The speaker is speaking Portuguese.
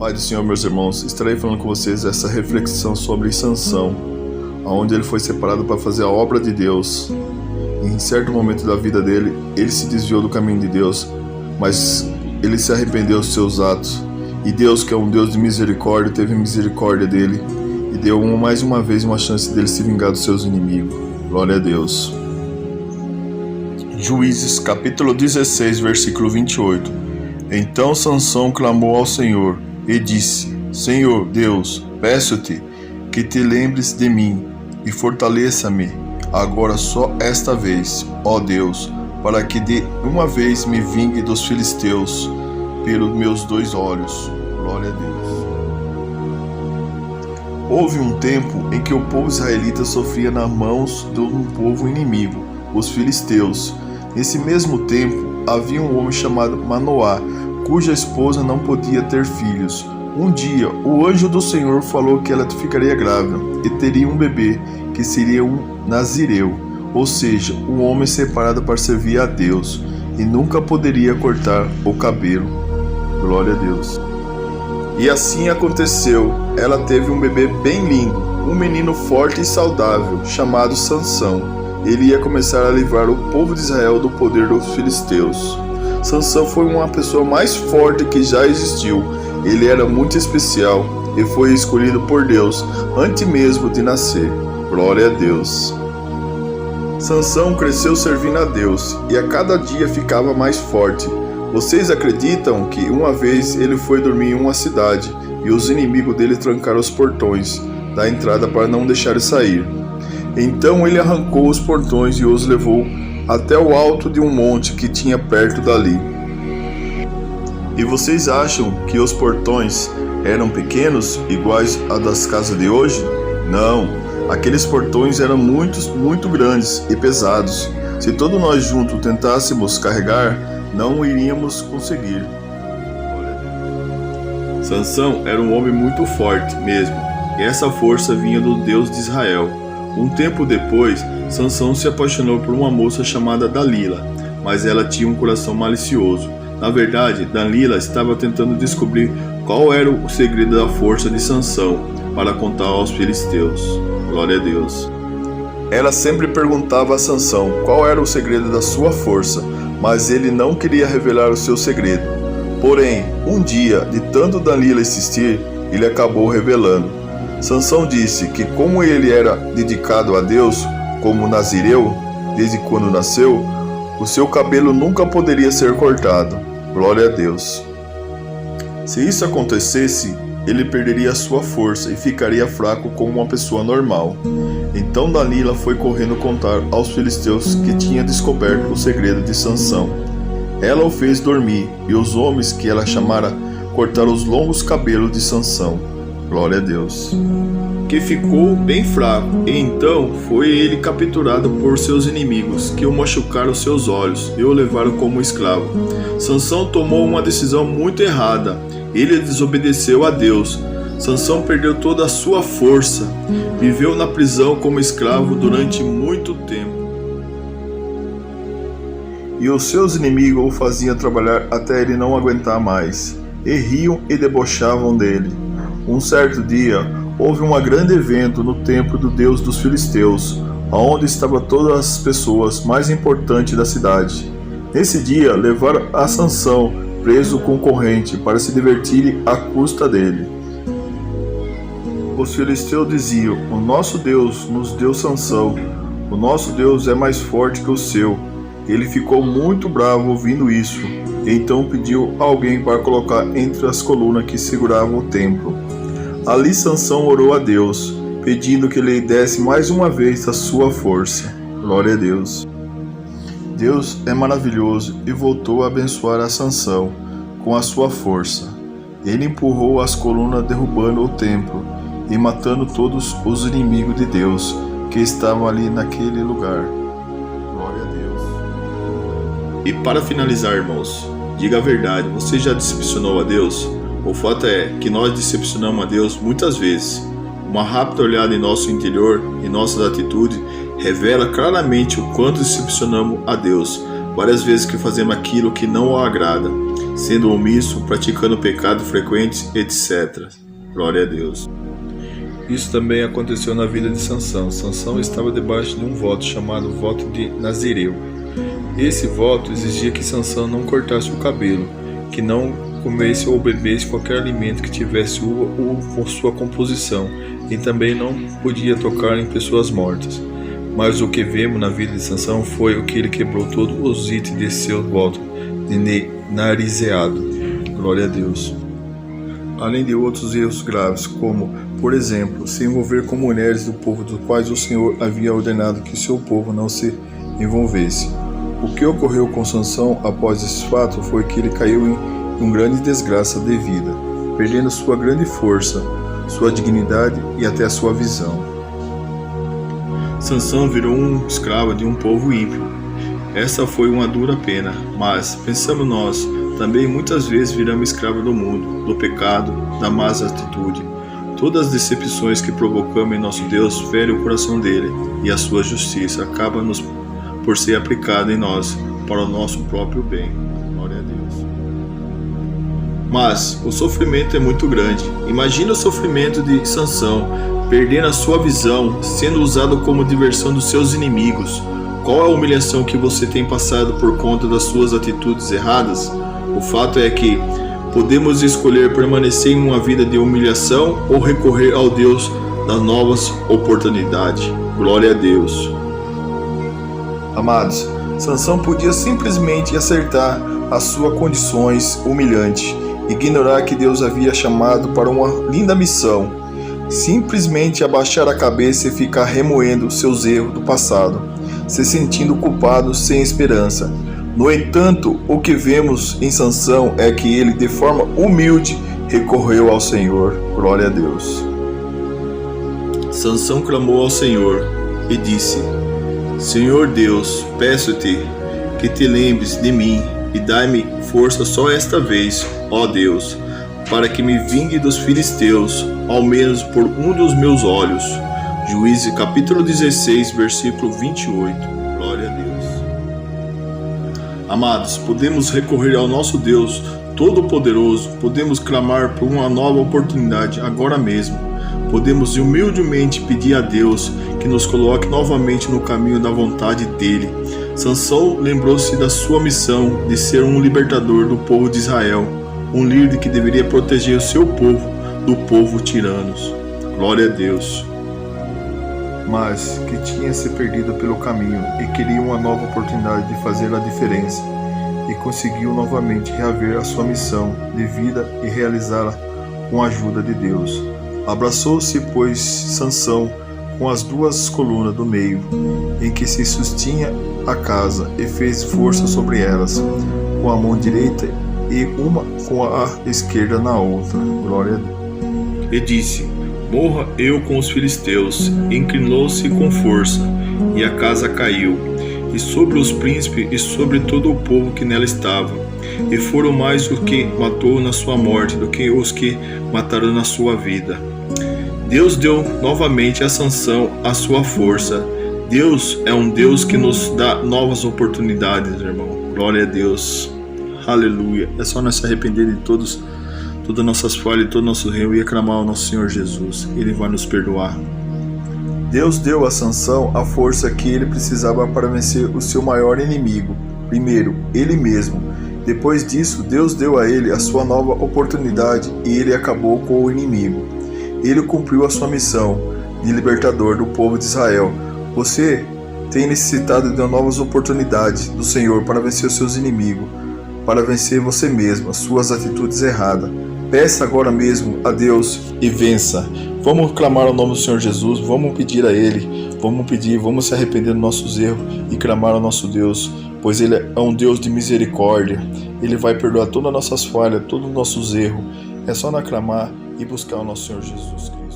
Pai do Senhor, meus irmãos, estarei falando com vocês essa reflexão sobre Sansão, onde ele foi separado para fazer a obra de Deus. E em certo momento da vida dele, ele se desviou do caminho de Deus, mas ele se arrependeu dos seus atos. E Deus, que é um Deus de misericórdia, teve misericórdia dele e deu mais uma vez uma chance dele se vingar dos seus inimigos. Glória a Deus. Juízes, capítulo 16, versículo 28. Então Sansão clamou ao Senhor e disse: Senhor Deus, peço-te que te lembres de mim e fortaleça-me agora só esta vez, ó Deus, para que de uma vez me vingue dos filisteus pelos meus 2 olhos. Glória a Deus. Houve um tempo em que o povo israelita sofria nas mãos de um povo inimigo, os filisteus. Nesse mesmo tempo, havia um homem chamado Manoá, cuja esposa não podia ter filhos. Um dia, o anjo do Senhor falou que ela ficaria grávida e teria um bebê, que seria um nazireu, ou seja, um homem separado para servir a Deus, e nunca poderia cortar o cabelo. Glória a Deus. E assim aconteceu. Ela teve um bebê bem lindo, um menino forte e saudável, chamado Sansão. Ele ia começar a livrar o povo de Israel do poder dos filisteus. Sansão foi uma pessoa mais forte que já existiu. Ele era muito especial e foi escolhido por Deus antes mesmo de nascer. Glória a Deus. Sansão cresceu servindo a Deus e a cada dia ficava mais forte. Vocês acreditam que uma vez ele foi dormir em uma cidade e os inimigos dele trancaram os portões da entrada para não deixar ele sair? Então ele arrancou os portões e os levou até o alto de um monte que tinha perto dali. E vocês acham que os portões eram pequenos, iguais a das casas de hoje? Não, aqueles portões eram muito grandes e pesados. Se todos nós juntos tentássemos carregar, não iríamos conseguir. Sansão era um homem muito forte mesmo, e essa força vinha do Deus de Israel. Um tempo depois, Sansão se apaixonou por uma moça chamada Dalila, mas ela tinha um coração malicioso. Na verdade, Dalila estava tentando descobrir qual era o segredo da força de Sansão para contar aos filisteus. Glória a Deus. Ela sempre perguntava a Sansão qual era o segredo da sua força, mas ele não queria revelar o seu segredo. Porém, um dia, de tanto Dalila insistir, ele acabou revelando. Sansão disse que como ele era dedicado a Deus como nazireu desde quando nasceu, o seu cabelo nunca poderia ser cortado. Glória a Deus. Se isso acontecesse, ele perderia a sua força e ficaria fraco como uma pessoa normal. Então Dalila foi correndo contar aos filisteus que tinha descoberto o segredo de Sansão. Ela o fez dormir e os homens que ela chamara cortaram os longos cabelos de Sansão. Glória a Deus. Que ficou bem fraco, e então foi ele capturado por seus inimigos, que o machucaram seus olhos e o levaram como escravo. Sansão tomou uma decisão muito errada. Ele desobedeceu a Deus. Sansão perdeu toda a sua força. Viveu na prisão como escravo durante muito tempo. E os seus inimigos o faziam trabalhar até ele não aguentar mais, e riam e debochavam dele. Um certo dia, houve um grande evento no templo do Deus dos filisteus, onde estavam todas as pessoas mais importantes da cidade. Nesse dia, levaram a Sansão preso com corrente para se divertirem à custa dele. Os filisteus diziam: o nosso Deus nos deu Sansão, o nosso Deus é mais forte que o seu. Ele ficou muito bravo ouvindo isso, e então pediu a alguém para colocar entre as colunas que seguravam o templo. Ali Sansão orou a Deus, pedindo que lhe desse mais uma vez a sua força. Glória a Deus. Deus é maravilhoso e voltou a abençoar a Sansão com a sua força. Ele empurrou as colunas derrubando o templo e matando todos os inimigos de Deus que estavam ali naquele lugar. Glória a Deus. E para finalizar, irmãos, diga a verdade, você já decepcionou a Deus? O fato é que nós decepcionamos a Deus muitas vezes. Uma rápida olhada em nosso interior e nossas atitudes revela claramente o quanto decepcionamos a Deus. várias vezes que fazemos aquilo que não o agrada, sendo omisso, praticando pecado frequente, etc. Glória a Deus. Isso também aconteceu na vida de Sansão. Sansão estava debaixo de um voto chamado voto de Nazireu. Esse voto exigia que Sansão não cortasse o cabelo, que não comesse ou bebesse qualquer alimento que tivesse uva ou com sua composição, e também não podia tocar em pessoas mortas. Mas o que vemos na vida de Sansão foi o que ele quebrou todos os itens de seu voto de narizeado. Glória a Deus. Além de outros erros graves, como, por exemplo, se envolver com mulheres do povo dos quais o Senhor havia ordenado que seu povo não se envolvesse. O que ocorreu com Sansão após esse fato foi que ele caiu em uma grande desgraça de vida, perdendo sua grande força, sua dignidade e até a sua visão. Sansão virou um escravo de um povo ímpio. Essa foi uma dura pena, mas, pensamos nós, também muitas vezes viramos escravos do mundo, do pecado, da má atitude. Todas as decepções que provocamos em nosso Deus ferem o coração dele, e a sua justiça acaba por ser aplicada em nós, para o nosso próprio bem. Glória a Deus. Mas o sofrimento é muito grande. Imagina o sofrimento de Sansão, perdendo a sua visão, sendo usado como diversão dos seus inimigos. Qual é a humilhação que você tem passado por conta das suas atitudes erradas? O fato é que podemos escolher permanecer em uma vida de humilhação ou recorrer ao Deus das novas oportunidades. Glória a Deus. Amados, Sansão podia simplesmente acertar as suas condições humilhantes, ignorar que Deus havia chamado para uma linda missão, simplesmente abaixar a cabeça e ficar remoendo seus erros do passado, se sentindo culpado sem esperança. No entanto, o que vemos em Sansão é que ele, de forma humilde, recorreu ao Senhor. Glória a Deus. Sansão clamou ao Senhor e disse: Senhor Deus, peço-te que te lembres de mim e dai-me força só esta vez, ó Deus, para que me vingue dos filisteus, ao menos por um dos meus olhos. Juízes capítulo 16, versículo 28. Glória a Deus. Amados, podemos recorrer ao nosso Deus Todo-Poderoso, podemos clamar por uma nova oportunidade agora mesmo. Podemos humildemente pedir a Deus que nos coloque novamente no caminho da vontade dele. Sansão lembrou-se da sua missão de ser um libertador do povo de Israel, um líder que deveria proteger o seu povo do povo tiranos. Glória a Deus. Mas que tinha se perdido pelo caminho e queria uma nova oportunidade de fazer a diferença, e conseguiu novamente reaver a sua missão de vida e realizá-la com a ajuda de Deus. Abraçou-se, pois, Sansão com as duas colunas do meio, em que se sustinha a casa, e fez força sobre elas, com a mão direita e uma com a esquerda na outra. Glória a Deus. E disse: Morra eu com os filisteus. Inclinou-se com força, e a casa caiu, e sobre os príncipes e sobre todo o povo que nela estava. E foram mais os que matou na sua morte do que os que mataram na sua vida. Deus deu novamente a Sansão a sua força. Deus é um Deus que nos dá novas oportunidades, irmão. Glória a Deus. Aleluia. É só nós se arrepender de todas as nossas falhas, de todo o nosso erro, e aclamar ao nosso Senhor Jesus. Ele vai nos perdoar. Deus deu a Sansão a força que ele precisava para vencer o seu maior inimigo. Primeiro, ele mesmo. Depois disso, Deus deu a ele a sua nova oportunidade e ele acabou com o inimigo. Ele cumpriu a sua missão de libertador do povo de Israel. Você tem necessitado de novas oportunidades do Senhor para vencer os seus inimigos, para vencer você mesmo, as suas atitudes erradas. Peça agora mesmo a Deus e vença. Vamos clamar ao nome do Senhor Jesus, vamos pedir a Ele, vamos se arrepender dos nossos erros e clamar ao nosso Deus, pois Ele é um Deus de misericórdia. Ele vai perdoar todas as nossas falhas, todos os nossos erros. É só nós clamar e buscar o nosso Senhor Jesus Cristo.